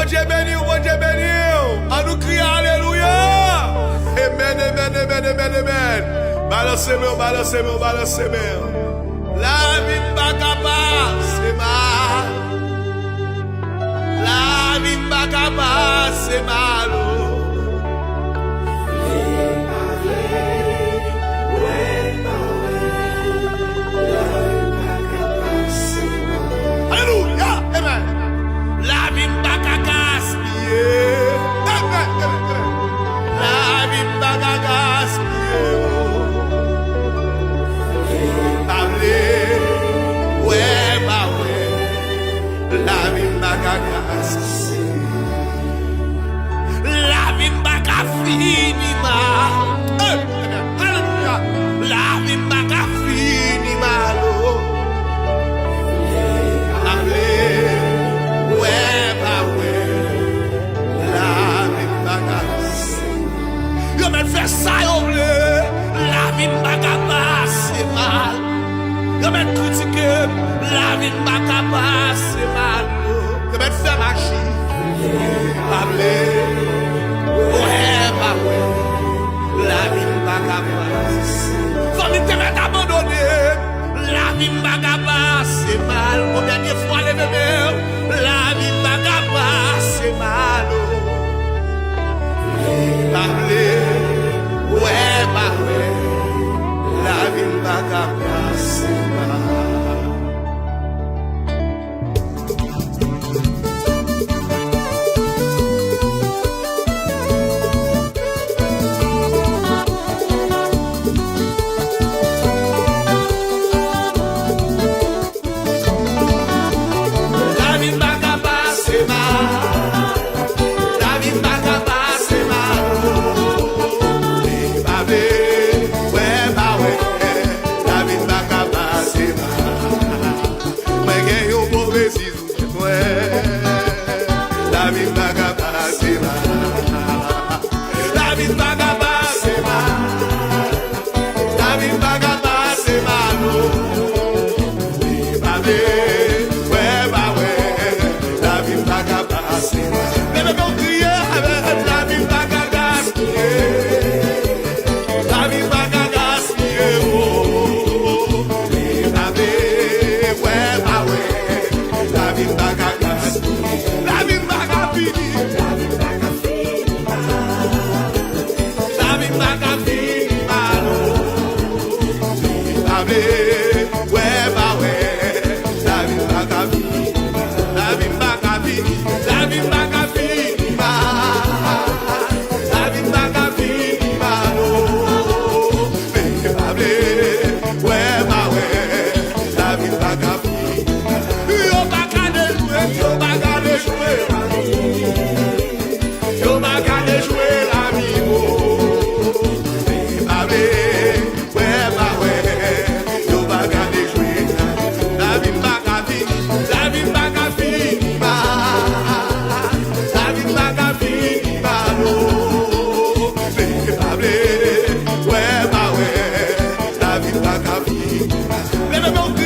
Dieu béni, bon Dieu béni. On nous crie alléluia. Amen, amen, amen, amen, amen. Balancez-moi, balancez-moi, balancez-moi. La vie n'est pas c'est mal. La vie n'est pas c'est mal. Alléluia, amen. La vie n'est pas gaspillée. Amen, amen, amen. La vie n'est pas gaspillée. La vie n'a pas la vie n'a pas fini mal. La vie n'a pas fini mal. La vie n'a pas yo men fait ça yo bleu. La vie n'a pas passé mal. Yo men critiquer. La vie n'a pas passé mal. Yo men faire magie. Parler. Ouais, bah ouais. La vie n'a pas passé. Famille te met abandonné. La vie n'a pas passé mal. Combien de fois les bébés. La vie n'a pas passé mal. Parler. Ouais, bah ouais. La vie n'a pas passé mal. Let me go.